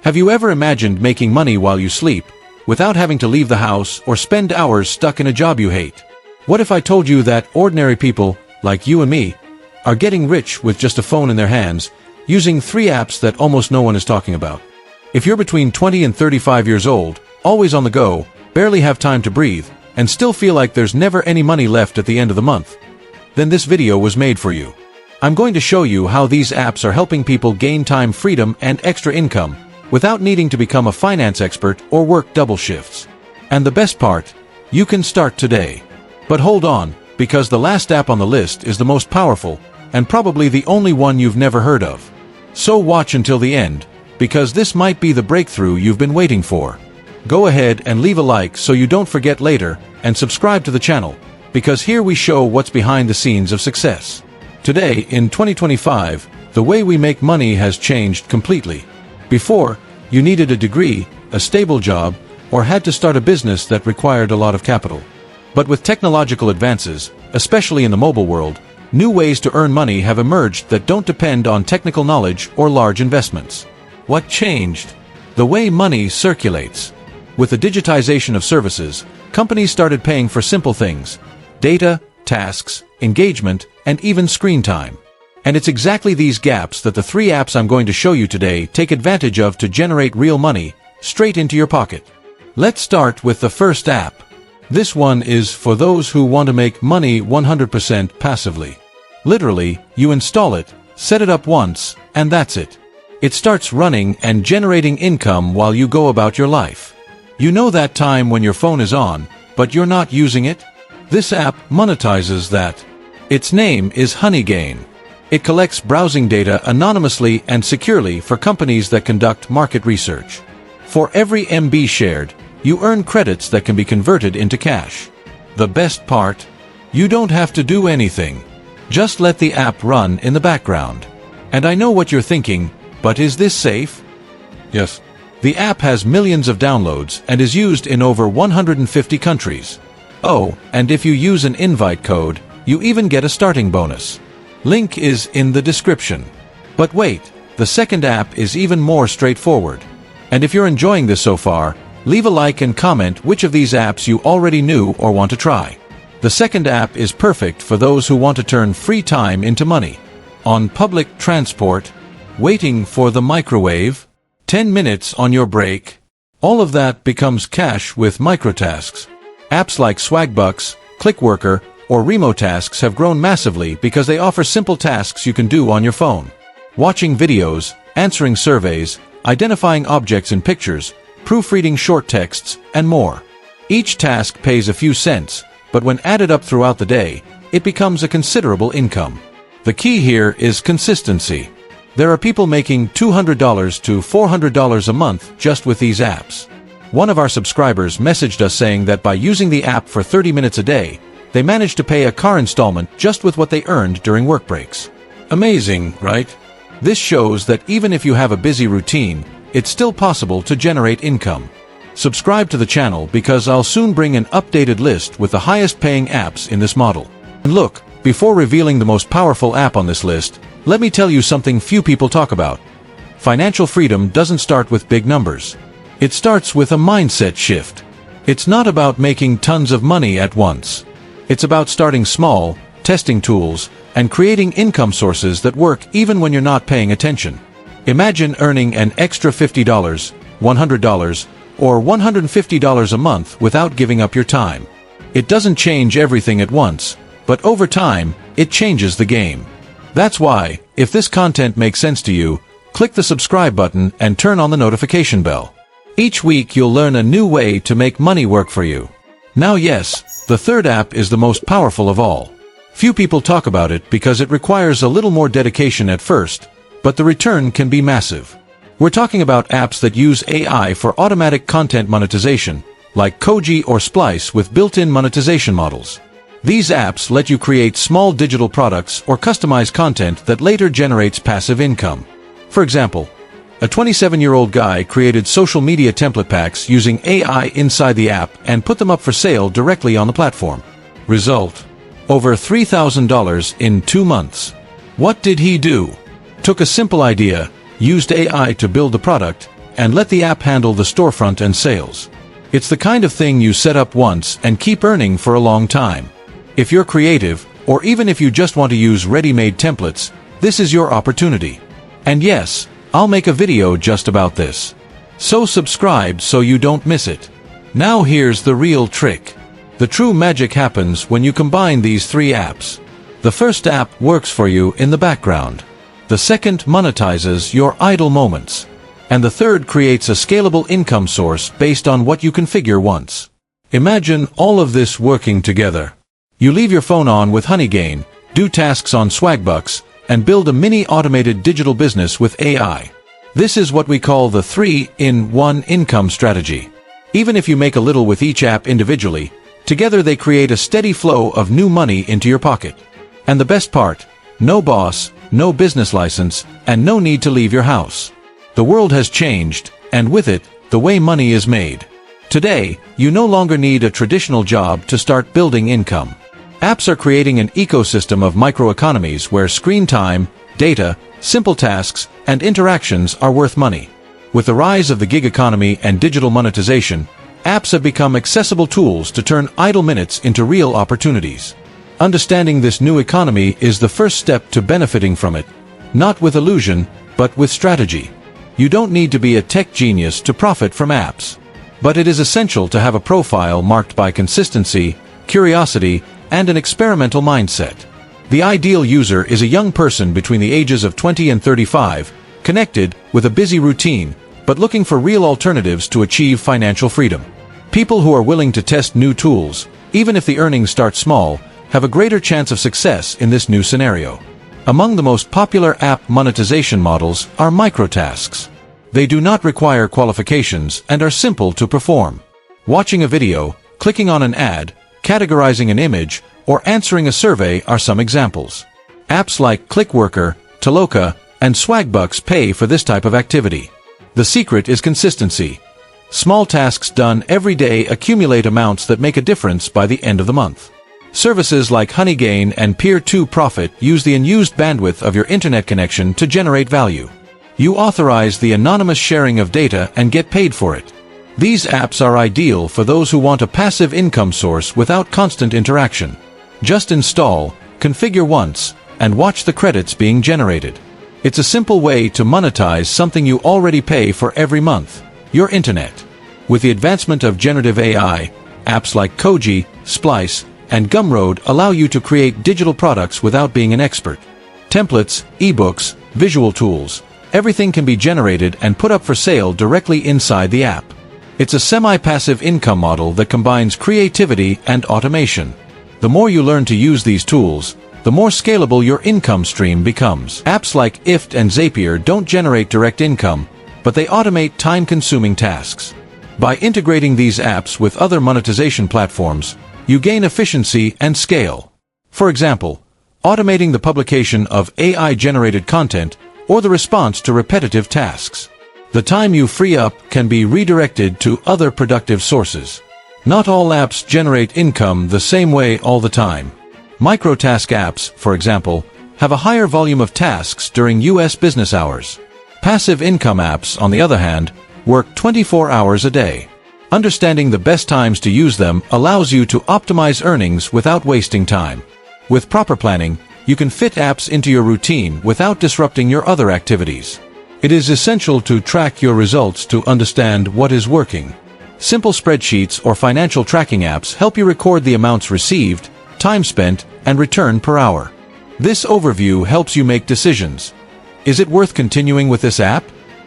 Have you ever imagined making money while you sleep, without having to leave the house or spend hours stuck in a job you hate? What if I told you that ordinary people, like you and me, are getting rich with just a phone in their hands, using 3 apps that almost no one is talking about? If you're between 20 and 35 years old, always on the go, barely have time to breathe, and still feel like there's never any money left at the end of the month, then this video was made for you. I'm going to show you how these apps are helping people gain time freedom and extra income, without needing to become a finance expert or work double shifts. And the best part, you can start today. But hold on, because the last app on the list is the most powerful, and probably the only one you've never heard of. So watch until the end, because this might be the breakthrough you've been waiting for. Go ahead and leave a like so you don't forget later, and subscribe to the channel, because here we show what's behind the scenes of success. Today, in 2025, the way we make money has changed completely. Before, you needed a degree, a stable job, or had to start a business that required a lot of capital. But with technological advances, especially in the mobile world, new ways to earn money have emerged that don't depend on technical knowledge or large investments. What changed? The way money circulates. With the digitization of services, companies started paying for simple things: data, tasks, engagement, and even screen time. And it's exactly these gaps that the 3 apps I'm going to show you today take advantage of to generate real money, straight into your pocket. Let's start with the first app. This one is for those who want to make money 100% passively. Literally, you install it, set it up once, and that's it. It starts running and generating income while you go about your life. You know that time when your phone is on, but you're not using it? This app monetizes that. Its name is HoneyGain. It collects browsing data anonymously and securely for companies that conduct market research. For every MB shared, you earn credits that can be converted into cash. The best part? You don't have to do anything. Just let the app run in the background. And I know what you're thinking, but is this safe? Yes. The app has millions of downloads and is used in over 150 countries. Oh, and if you use an invite code, you even get a starting bonus. Link is in the description. But wait, the second app is even more straightforward. And if you're enjoying this so far, leave a like and comment which of these apps you already knew or want to try. The second app is perfect for those who want to turn free time into money. On public transport, waiting for the microwave, 10 minutes on your break, all of that becomes cash with microtasks. Apps like Swagbucks, Clickworker, or RemoTasks have grown massively because they offer simple tasks you can do on your phone. Watching videos, answering surveys, identifying objects in pictures, proofreading short texts, and more. Each task pays a few cents, but when added up throughout the day, it becomes a considerable income. The key here is consistency. There are people making $200 to $400 a month just with these apps. One of our subscribers messaged us saying that by using the app for 30 minutes a day, they managed to pay a car installment just with what they earned during work breaks. Amazing, right? This shows that even if you have a busy routine, it's still possible to generate income. Subscribe to the channel because I'll soon bring an updated list with the highest paying apps in this model. And look, before revealing the most powerful app on this list, let me tell you something few people talk about. Financial freedom doesn't start with big numbers. It starts with a mindset shift. It's not about making tons of money at once. It's about starting small, testing tools, and creating income sources that work even when you're not paying attention. Imagine earning an extra $50, $100, or $150 a month without giving up your time. It doesn't change everything at once, but over time, it changes the game. That's why, if this content makes sense to you, click the subscribe button and turn on the notification bell. Each week you'll learn a new way to make money work for you. Now yes, the third app is the most powerful of all. Few people talk about it because it requires a little more dedication at first, but the return can be massive. We're talking about apps that use AI for automatic content monetization, like Koji or Splice with built-in monetization models. These apps let you create small digital products or customize content that later generates passive income. For example, a 27-year-old guy created social media template packs using AI inside the app and put them up for sale directly on the platform. Result: over $3,000 in 2 months. What did he do? Took a simple idea, used AI to build the product, and let the app handle the storefront and sales. It's the kind of thing you set up once and keep earning for a long time. If you're creative, or even if you just want to use ready-made templates, this is your opportunity. And yes, I'll make a video just about this. So subscribe so you don't miss it. Now here's the real trick. The true magic happens when you combine these three apps. The first app works for you in the background. The second monetizes your idle moments. And the third creates a scalable income source based on what you configure once. Imagine all of this working together. You leave your phone on with Honeygain, do tasks on Swagbucks, and build a mini automated digital business with AI. This is what we call the 3-in-1 income strategy. Even if you make a little with each app individually, together they create a steady flow of new money into your pocket. And the best part, no boss, no business license, and no need to leave your house. The world has changed, and with it, the way money is made. Today, you no longer need a traditional job to start building income. Apps are creating an ecosystem of microeconomies where screen time, data, simple tasks, and interactions are worth money. With the rise of the gig economy and digital monetization, apps have become accessible tools to turn idle minutes into real opportunities. Understanding this new economy is the first step to benefiting from it, not with illusion, but with strategy. You don't need to be a tech genius to profit from apps. But it is essential to have a profile marked by consistency, curiosity, and an experimental mindset. The ideal user is a young person between the ages of 20 and 35, connected, with a busy routine, but looking for real alternatives to achieve financial freedom. People who are willing to test new tools, even if the earnings start small, have a greater chance of success in this new scenario. Among the most popular app monetization models are microtasks. They do not require qualifications and are simple to perform. Watching a video, clicking on an ad, categorizing an image, or answering a survey are some examples. Apps like Clickworker, Toloka, and Swagbucks pay for this type of activity. The secret is consistency. Small tasks done every day accumulate amounts that make a difference by the end of the month. Services like Honeygain and Peer-to-Profit use the unused bandwidth of your internet connection to generate value. You authorize the anonymous sharing of data and get paid for it. These apps are ideal for those who want a passive income source without constant interaction. Just install, configure once, and watch the credits being generated. It's a simple way to monetize something you already pay for every month, your internet. With the advancement of generative AI, apps like Koji, Splice, and Gumroad allow you to create digital products without being an expert. Templates, ebooks, visual tools, everything can be generated and put up for sale directly inside the app. It's a semi-passive income model that combines creativity and automation. The more you learn to use these tools, the more scalable your income stream becomes. Apps like IFT and Zapier don't generate direct income, but they automate time-consuming tasks. By integrating these apps with other monetization platforms, you gain efficiency and scale. For example, automating the publication of AI-generated content or the response to repetitive tasks. The time you free up can be redirected to other productive sources. Not all apps generate income the same way all the time. Microtask apps, for example, have a higher volume of tasks during US business hours. Passive income apps, on the other hand, work 24 hours a day. Understanding the best times to use them allows you to optimize earnings without wasting time. With proper planning, you can fit apps into your routine without disrupting your other activities. It is essential to track your results to understand what is working. Simple spreadsheets or financial tracking apps help you record the amounts received, time spent, and return per hour. This overview helps you make decisions. Is it worth continuing with this app?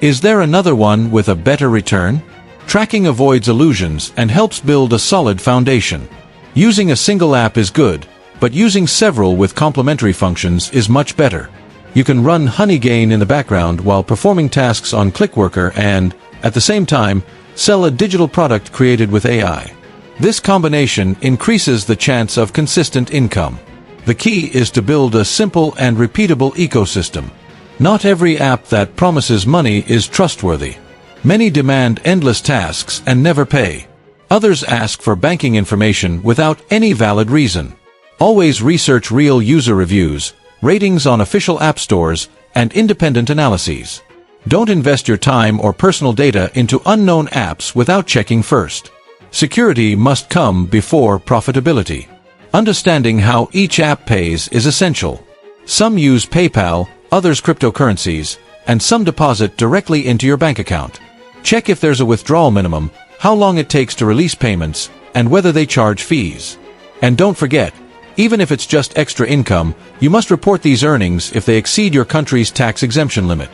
Is there another one with a better return? Tracking avoids illusions and helps build a solid foundation. Using a single app is good, but using several with complementary functions is much better. You can run Honeygain in the background while performing tasks on Clickworker and, at the same time, sell a digital product created with AI. This combination increases the chance of consistent income. The key is to build a simple and repeatable ecosystem. Not every app that promises money is trustworthy. Many demand endless tasks and never pay. Others ask for banking information without any valid reason. Always research real user reviews, ratings on official app stores, and independent analyses. Don't invest your time or personal data into unknown apps without checking first. Security must come before profitability. Understanding how each app pays is essential. Some use PayPal, others cryptocurrencies, and some deposit directly into your bank account. Check if there's a withdrawal minimum, how long it takes to release payments, and whether they charge fees. And don't forget, even if it's just extra income, you must report these earnings if they exceed your country's tax exemption limit.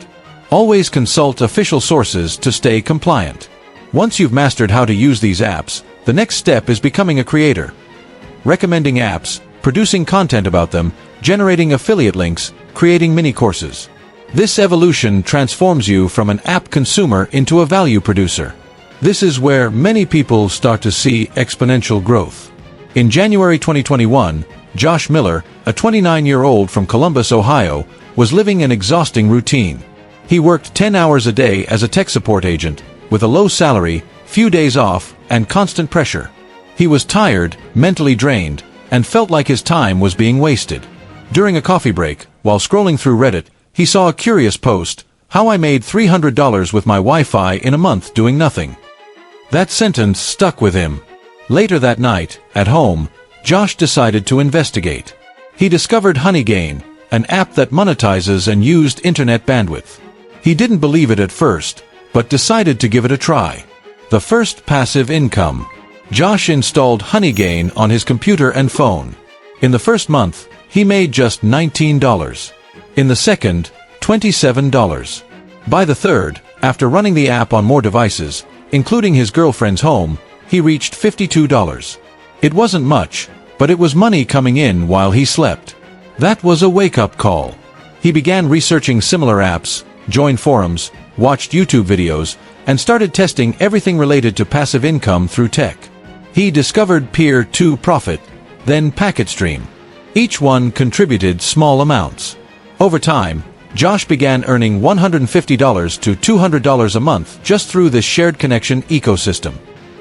Always consult official sources to stay compliant. Once you've mastered how to use these apps, the next step is becoming a creator. Recommending apps, producing content about them, generating affiliate links, creating mini courses. This evolution transforms you from an app consumer into a value producer. This is where many people start to see exponential growth. In January 2021, Josh Miller, a 29-year-old from Columbus, Ohio, was living an exhausting routine. He worked 10 hours a day as a tech support agent, with a low salary, few days off, and constant pressure. He was tired, mentally drained, and felt like his time was being wasted. During a coffee break, while scrolling through Reddit, he saw a curious post, "How I made $300 with my Wi-Fi in a month doing nothing." That sentence stuck with him. Later that night, at home, Josh decided to investigate. He discovered HoneyGain, an app that monetizes and used internet bandwidth. He didn't believe it at first, but decided to give it a try. The first passive income. Josh installed HoneyGain on his computer and phone. In the first month, he made just $19. In the second, $27. By the third, after running the app on more devices, including his girlfriend's home, he reached $52. It wasn't much, but it was money coming in while he slept. That was a wake-up call. He began researching similar apps, joined forums, watched YouTube videos, and started testing everything related to passive income through tech. He discovered Peer-to-Profit, then PacketStream. Each one contributed small amounts. Over time, Josh began earning $150 to $200 a month just through this shared connection ecosystem.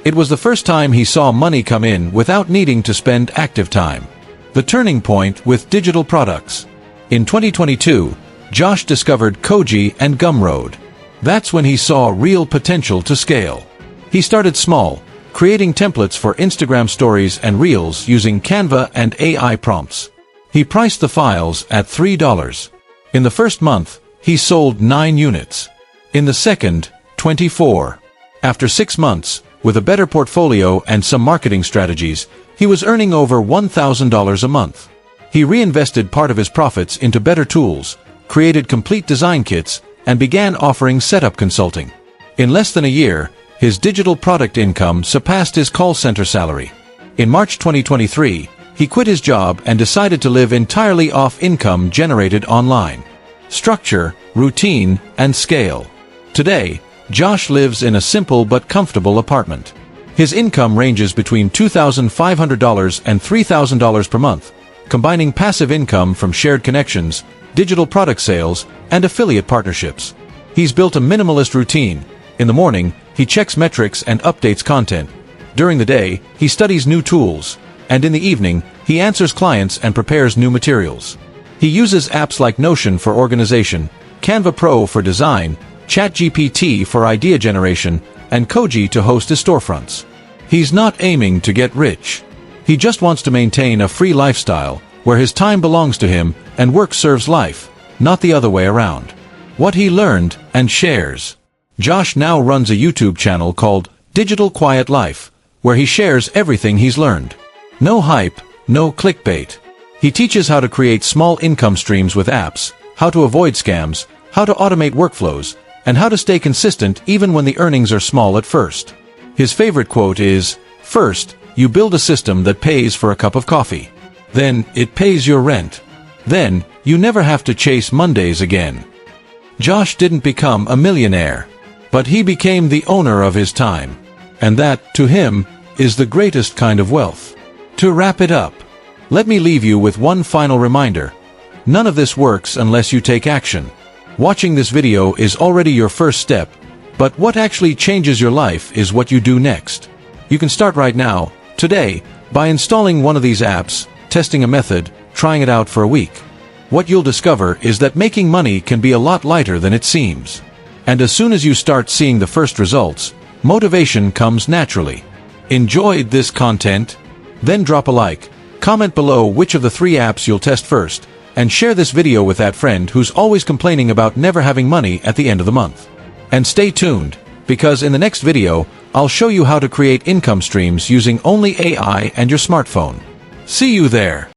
It was the first time he saw money come in without needing to spend active time. The turning point with digital products. In 2022, Josh discovered Koji and Gumroad. That's when he saw real potential to scale. He started small, creating templates for Instagram stories and reels using Canva and AI prompts. He priced the files at $3. In the first month, he sold 9 units. In the second, 24. After 6 months, with a better portfolio and some marketing strategies, he was earning over $1,000 a month. He reinvested part of his profits into better tools, created complete design kits, and began offering setup consulting. In less than a year, his digital product income surpassed his call center salary. In March 2023, he quit his job and decided to live entirely off income generated online. Structure, routine, and scale. Today, Josh lives in a simple but comfortable apartment. His income ranges between $2,500 and $3,000 per month, combining passive income from shared connections, digital product sales, and affiliate partnerships. He's built a minimalist routine. In the morning, he checks metrics and updates content. During the day, he studies new tools. And in the evening, he answers clients and prepares new materials. He uses apps like Notion for organization, Canva Pro for design, ChatGPT for idea generation, and Koji to host his storefronts. He's not aiming to get rich. He just wants to maintain a free lifestyle, where his time belongs to him and work serves life, not the other way around. What he learned and shares. Josh now runs a YouTube channel called Digital Quiet Life, where he shares everything he's learned. No hype, no clickbait. He teaches how to create small income streams with apps, how to avoid scams, how to automate workflows, and how to stay consistent even when the earnings are small at first. His favorite quote is, "First, you build a system that pays for a cup of coffee. Then, it pays your rent. Then, you never have to chase Mondays again." Josh didn't become a millionaire, but he became the owner of his time. And that, to him, is the greatest kind of wealth. To wrap it up, let me leave you with one final reminder. None of this works unless you take action. Watching this video is already your first step, but what actually changes your life is what you do next. You can start right now, today, by installing one of these apps, testing a method, trying it out for a week. What you'll discover is that making money can be a lot lighter than it seems. And as soon as you start seeing the first results, motivation comes naturally. Enjoyed this content? Then drop a like, comment below which of the 3 apps you'll test first, and share this video with that friend who's always complaining about never having money at the end of the month. And stay tuned, because in the next video, I'll show you how to create income streams using only AI and your smartphone. See you there!